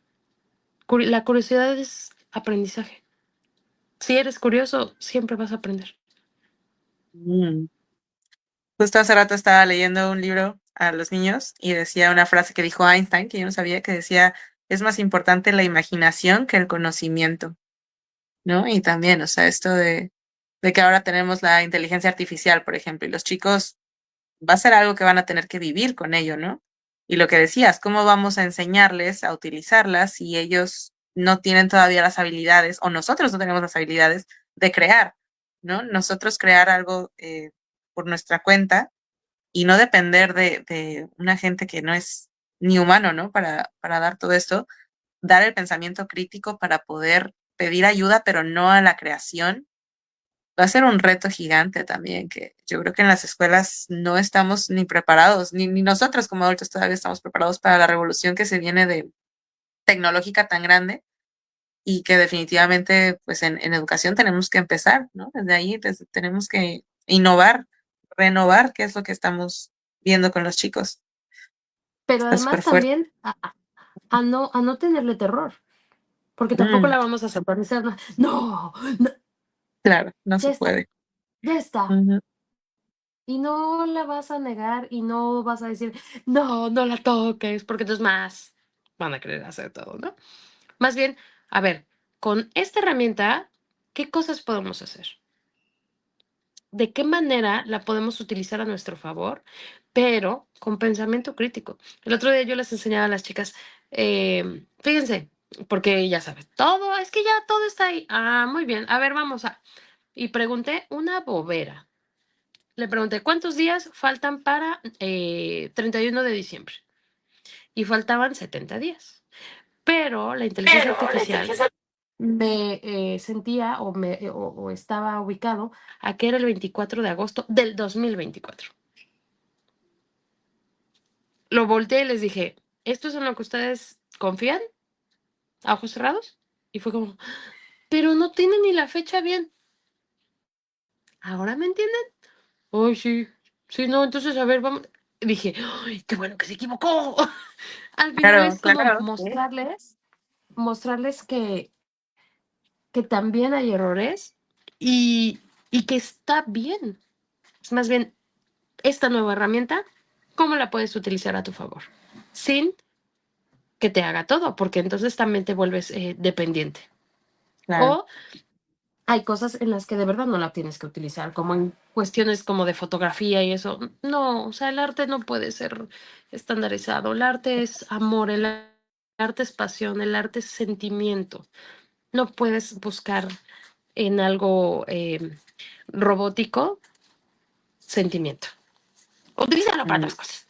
La curiosidad es aprendizaje. Si eres curioso, siempre vas a aprender. mm. Justo hace rato estaba leyendo un libro a los niños y decía una frase que dijo Einstein, que yo no sabía, que decía, es más importante la imaginación que el conocimiento, ¿no? Y también, o sea, esto de que ahora tenemos la inteligencia artificial, por ejemplo, y los chicos va a ser algo que van a tener que vivir con ello, ¿no? Y lo que decías, ¿cómo vamos a enseñarles a utilizarlas si ellos no tienen todavía las habilidades o nosotros no tenemos las habilidades de crear, ¿no? Nosotros crear algo por nuestra cuenta y no depender de una gente que no es ni humano, ¿no? Para dar todo esto, dar el pensamiento crítico para poder pedir ayuda, pero no a la creación. Va a ser un reto gigante también, que yo creo que en las escuelas no estamos ni preparados, ni nosotros como adultos todavía estamos preparados para la revolución que se viene de tecnológica tan grande y que definitivamente pues en educación tenemos que empezar, ¿no? Desde ahí tenemos que innovar, renovar, que es lo que estamos viendo con los chicos. Pero Está súper además fuerte. también a no tenerle terror, porque tampoco Mm, la vamos a satanizar. No, no, claro, no ya se está, puede. ya está. Ujú. Y no la vas a negar y no vas a decir, no, no la toques, porque entonces más van a querer hacer todo, ¿no? Más bien, a ver, con esta herramienta, ¿qué cosas podemos hacer? ¿De qué manera la podemos utilizar a nuestro favor? Pero con pensamiento crítico. El otro día yo les enseñaba a las chicas, fíjense, porque ya sabes, todo, es que ya todo está ahí. Ah, muy bien. A ver, vamos a. y pregunté una bobera. Le pregunté, ¿cuántos días faltan para 31 de diciembre? Y faltaban 70 días. Pero la inteligencia artificial me sentía o estaba ubicado a que era el 24 de agosto del 2024. Lo volteé y les dije, ¿esto es en lo que ustedes confían? ¿A ojos cerrados? Y fue como, pero no tiene ni la fecha bien. ¿Ahora me entienden? Ay, sí. Sí, no, entonces, a ver, vamos. Dije, ¡ay, qué bueno que se equivocó! Al final Claro, es como claro. Sí. mostrarles que también hay errores y, y que está bien. Es más bien, esta nueva herramienta, ¿cómo la puedes utilizar a tu favor? Sin que te haga todo, porque entonces también te vuelves dependiente. Claro. O hay cosas en las que de verdad no la tienes que utilizar, como en cuestiones como de fotografía y eso. No, o sea, el arte no puede ser estandarizado. El arte es amor, el arte es pasión, el arte es sentimiento. No puedes buscar en algo robótico sentimiento. Utilízalo para Mm, otras cosas.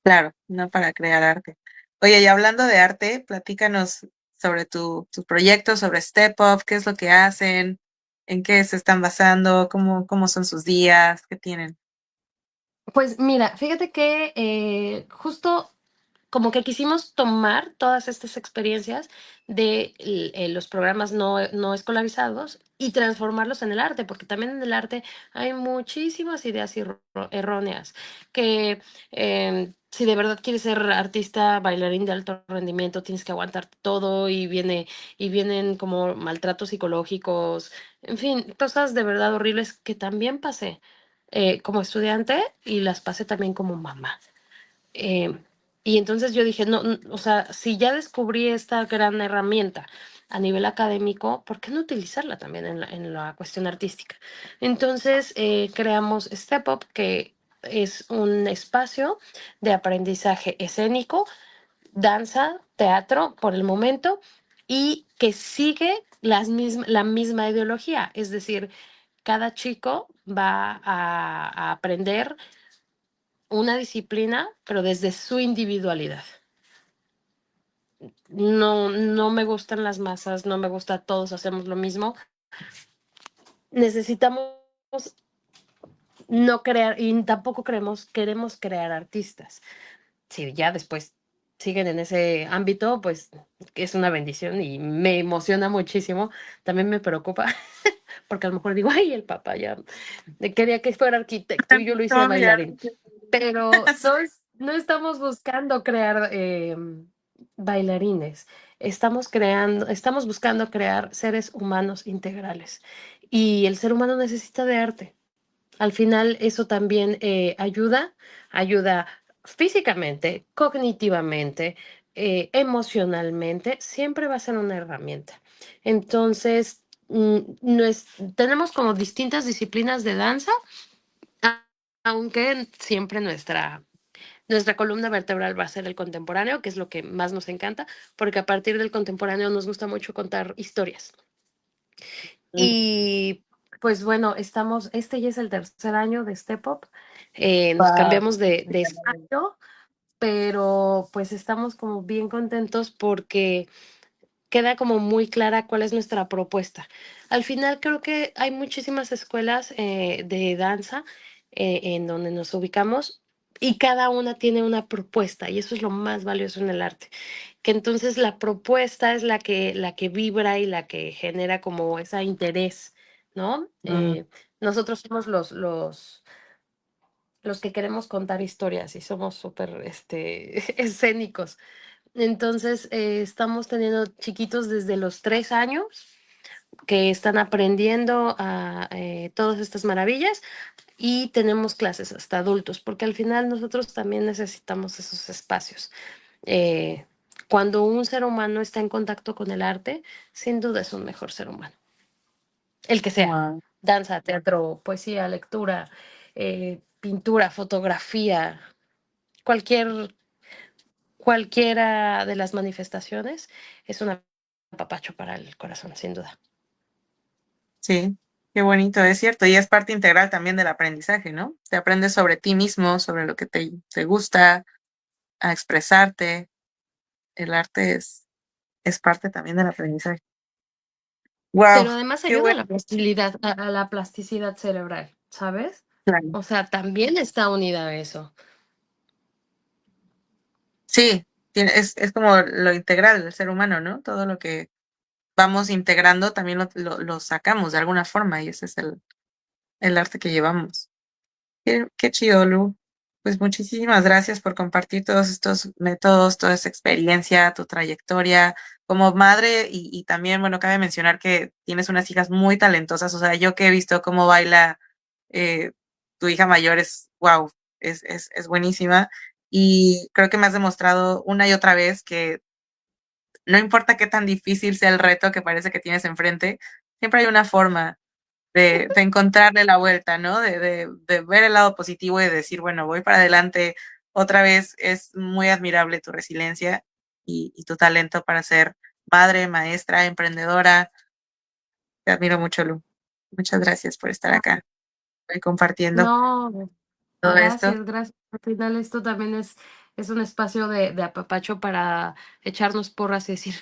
claro, no para crear arte. Oye, y hablando de arte, platícanos sobre tus proyectos, sobre Step Up, qué es lo que hacen, en qué se están basando, cómo son sus días, qué tienen. Pues mira, fíjate que justo como que quisimos tomar todas estas experiencias de los programas no escolarizados y transformarlos en el arte, porque también en el arte hay muchísimas ideas erróneas, que si de verdad quieres ser artista, bailarín de alto rendimiento, tienes que aguantar todo y vienen como maltratos psicológicos, en fin, cosas de verdad horribles que también pasé como estudiante y las pasé también como mamá. Eh, y entonces yo dije, no, o sea, si ya descubrí esta gran herramienta a nivel académico, ¿por qué no utilizarla también en la cuestión artística? Entonces creamos Step Up, que es un espacio de aprendizaje escénico, danza, teatro por el momento, y que sigue la misma ideología, es decir, cada chico va a aprender una disciplina, pero desde su individualidad. No, no me gustan las masas, no me gusta todos hacemos lo mismo. Necesitamos no crear y tampoco queremos crear artistas. Si ya después siguen en ese ámbito, pues es una bendición y me emociona muchísimo. También me preocupa porque a lo mejor digo, ay, el papá ya quería que fuera arquitecto y yo lo hice No, mira. bailarín. Pero no estamos buscando crear bailarines, estamos buscando crear seres humanos integrales. Y el ser humano necesita de arte. Al final eso también ayuda físicamente, cognitivamente, emocionalmente, siempre va a ser una herramienta. Entonces, tenemos como distintas disciplinas de danza, a- aunque siempre nuestra columna vertebral va a ser el contemporáneo, que es lo que más nos encanta, porque a partir del contemporáneo nos gusta mucho contar historias. Mm, Y pues bueno, este ya es el tercer año de Step Up. Nos wow. cambiamos de espacio, pero pues estamos como bien contentos porque queda como muy clara cuál es nuestra propuesta. Al final creo que hay muchísimas escuelas de danza en donde nos ubicamos y cada una tiene una propuesta y eso es lo más valioso en el arte, que entonces la propuesta es la que vibra y la que genera como ese interés, ¿no? Mm, Nosotros somos los que queremos contar historias y somos súper escénicos. Entonces, estamos teniendo chiquitos desde los 3 años que están aprendiendo a todas estas maravillas y tenemos clases hasta adultos, porque al final nosotros también necesitamos esos espacios. Eh, Cuando un ser humano está en contacto con el arte, sin duda es un mejor ser humano, el que sea. wow. Danza, teatro, poesía, lectura, pintura, fotografía, cualquier cualquiera de las manifestaciones es un apapacho para el corazón, sin duda. Sí. Qué bonito, es cierto, y es parte integral también del aprendizaje, ¿no? Te aprendes sobre ti mismo, sobre lo que te gusta, a expresarte. El arte es parte también del aprendizaje. Wow, Pero además qué ayuda bueno. a la plasticidad cerebral, ¿sabes? Claro. O sea, también está unida a eso. Sí, es como lo integral del ser humano, ¿no? Todo lo que vamos integrando también lo sacamos de alguna forma y ese es el arte que llevamos. Qué chido, Lu. Pues muchísimas gracias por compartir todos estos métodos, toda esta experiencia, tu trayectoria como madre y también, bueno, cabe mencionar que tienes unas hijas muy talentosas, o sea, yo que he visto cómo baila eh, tu hija mayor es, wow, es buenísima y creo que me has demostrado una y otra vez que no importa qué tan difícil sea el reto que parece que tienes enfrente, siempre hay una forma de encontrarle la vuelta, ¿no? De ver el lado positivo y de decir, bueno, voy para adelante. Otra vez es muy admirable tu resiliencia y tu talento para ser madre, maestra, emprendedora. Te admiro mucho, Lu. Muchas gracias por estar acá y compartiendo No, todo esto. gracias, gracias. Al final esto también es un espacio de apapacho para echarnos porras y decir,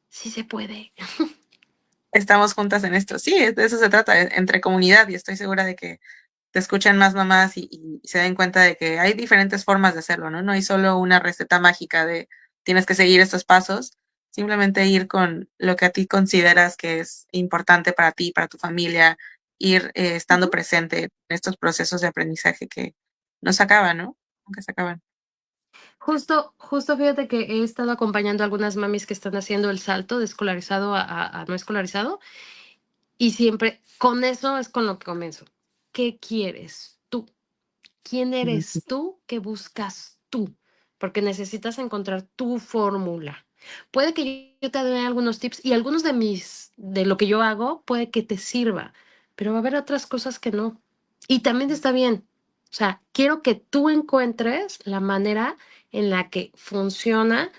sí se puede. Estamos juntas en esto. Sí, de eso se trata, entre comunidad y estoy segura de que te escuchan más mamás y se den cuenta de que hay diferentes formas de hacerlo, ¿no? No hay solo una receta mágica de tienes que seguir estos pasos, simplemente ir con lo que a ti consideras que es importante para ti, para tu familia, ir estando Ujú. presente en estos procesos de aprendizaje que no se acaban, ¿no? Nunca se acaban. Justo fíjate que he estado acompañando a algunas mamis que están haciendo el salto de escolarizado a no escolarizado y siempre con eso es con lo que comienzo. ¿Qué quieres tú? ¿Quién Ujú. eres tú? ¿Qué buscas tú? Porque necesitas encontrar tu fórmula. Puede que yo te dé algunos tips y algunos de lo que yo hago puede que te sirva, pero va a haber otras cosas que no. Y también está bien. O sea, quiero que tú encuentres la manera en la que funciona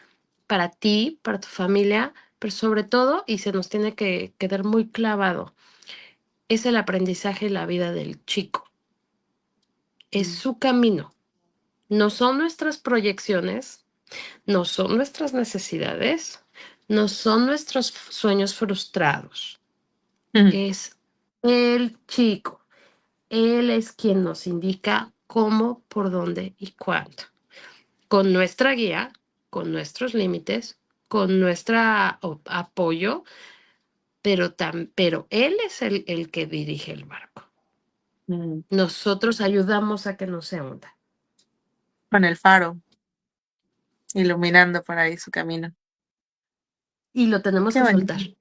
para ti, para tu familia, pero sobre todo, y se nos tiene que quedar muy clavado, es el aprendizaje en la vida del chico. Es su camino. No son nuestras proyecciones, no son nuestras necesidades, no son nuestros sueños frustrados. Ujú. Es el chico. Él es quien nos indica cómo, por dónde y cuándo. Con nuestra guía, con nuestros límites, con nuestro apoyo, pero él es el que dirige el barco. Mm. Nosotros ayudamos a que no se hunda. Con el faro, iluminando por ahí su camino. Y lo tenemos Qué que bonito. soltar,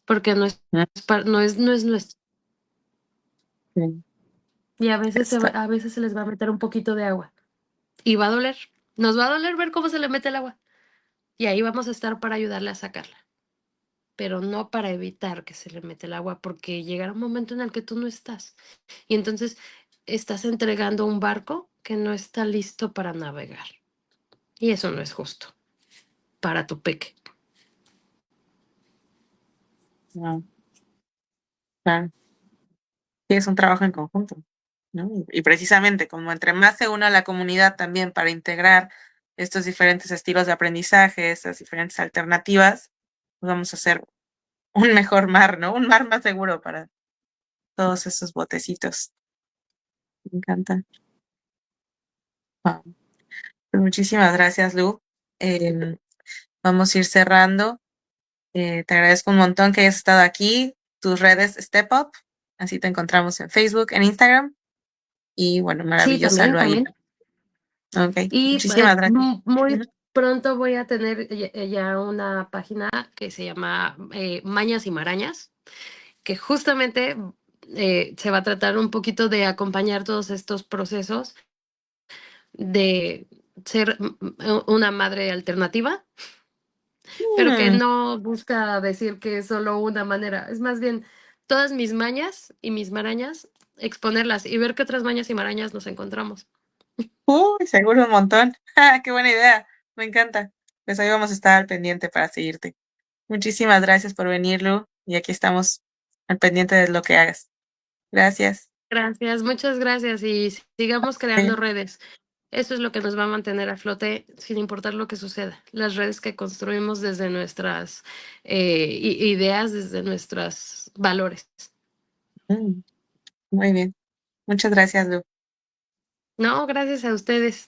porque Mm. no es nuestro. Sí, Y a veces, está. a veces se les va a meter un poquito de agua. Y va a doler. Nos va a doler ver cómo se le mete el agua. Y ahí vamos a estar para ayudarle a sacarla. Pero no para evitar que se le mete el agua, porque llegará un momento en el que tú no estás. Y entonces estás entregando un barco que no está listo para navegar. Y eso no es justo para tu peque. No, claro. Sí, es un trabajo en conjunto, ¿no? Y precisamente como entre más se una la comunidad también para integrar estos diferentes estilos de aprendizaje, estas diferentes alternativas, pues vamos a hacer un mejor mar, ¿no? Un mar más seguro para todos esos botecitos. Me encanta. Wow. Pues muchísimas gracias, Lu. Vamos a ir cerrando. Te agradezco un montón que hayas estado aquí. Tus redes Step Up, así te encontramos en Facebook, en Instagram. Y bueno, Sí, maravillosa también, Lu ahí. también. Ok, Y muchísimas gracias. muy Ujú. pronto voy a tener ya una página que se llama Mañas y Marañas, que justamente se va a tratar un poquito de acompañar todos estos procesos de ser una madre alternativa, pero que Mm, no busca decir que es solo una manera, es más bien todas mis mañas y mis marañas, exponerlas y ver qué otras mañas y marañas nos encontramos. seguro un montón. Ah, qué buena idea. Me encanta. Pues ahí vamos a estar al pendiente para seguirte. Muchísimas gracias por venir, Lu. Y aquí estamos al pendiente de lo que hagas. Gracias. Gracias, muchas gracias y sigamos creando Sí. redes. Eso es lo que nos va a mantener a flote sin importar lo que suceda. Las redes que construimos desde nuestras ideas, desde nuestros valores. Mm, muy bien. Muchas gracias, Lu. No, gracias a ustedes.